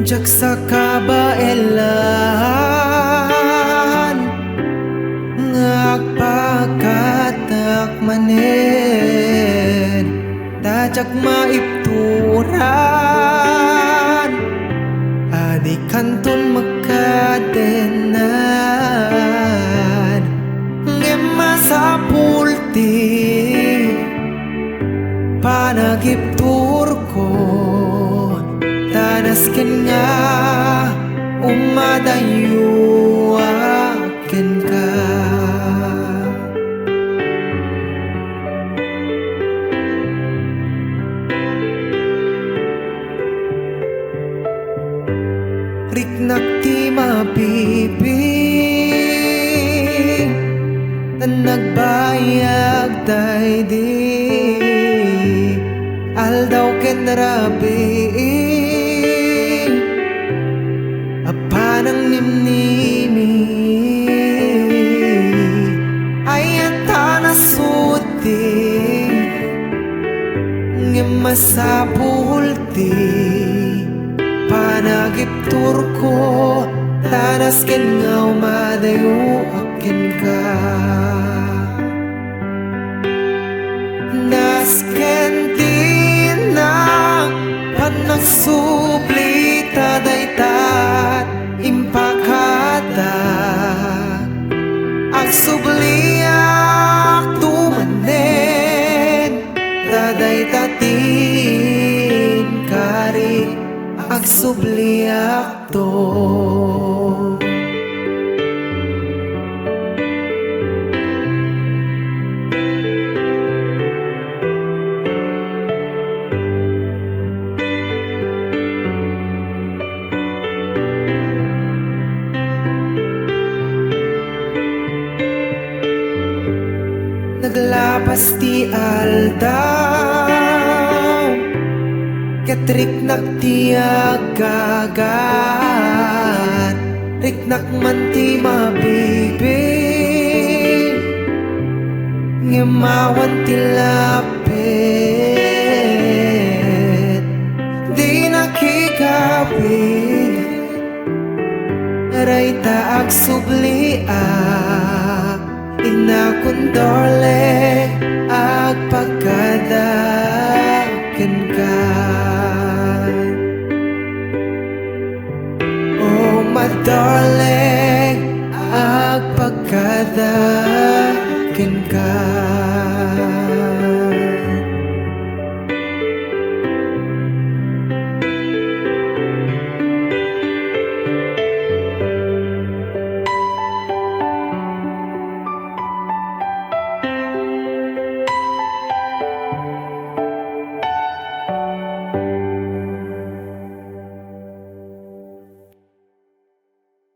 Jak sa kabaelan ngagpakatak manen dajak maipturan adi kanton magkadenan ngema sa pulti panagiptur ko tanasken nga umadayo akin ka. Riknak ti mapiping na nagbayag tay di aldaw ken rabi apanang nimnimi ayata nasuti ngemasapulti panagiptur ko tanasken nga umadayo akin ka. Nasken tinang panagsuplita daytat impakada agsubliak tumanen dadaytatin kari agsubliak to. Naglapas ti aldaw ketriknak ti agagan riknak man ti mabibig ngemawan ti lapit di nakikapit aray taag subliak inakundorle agpag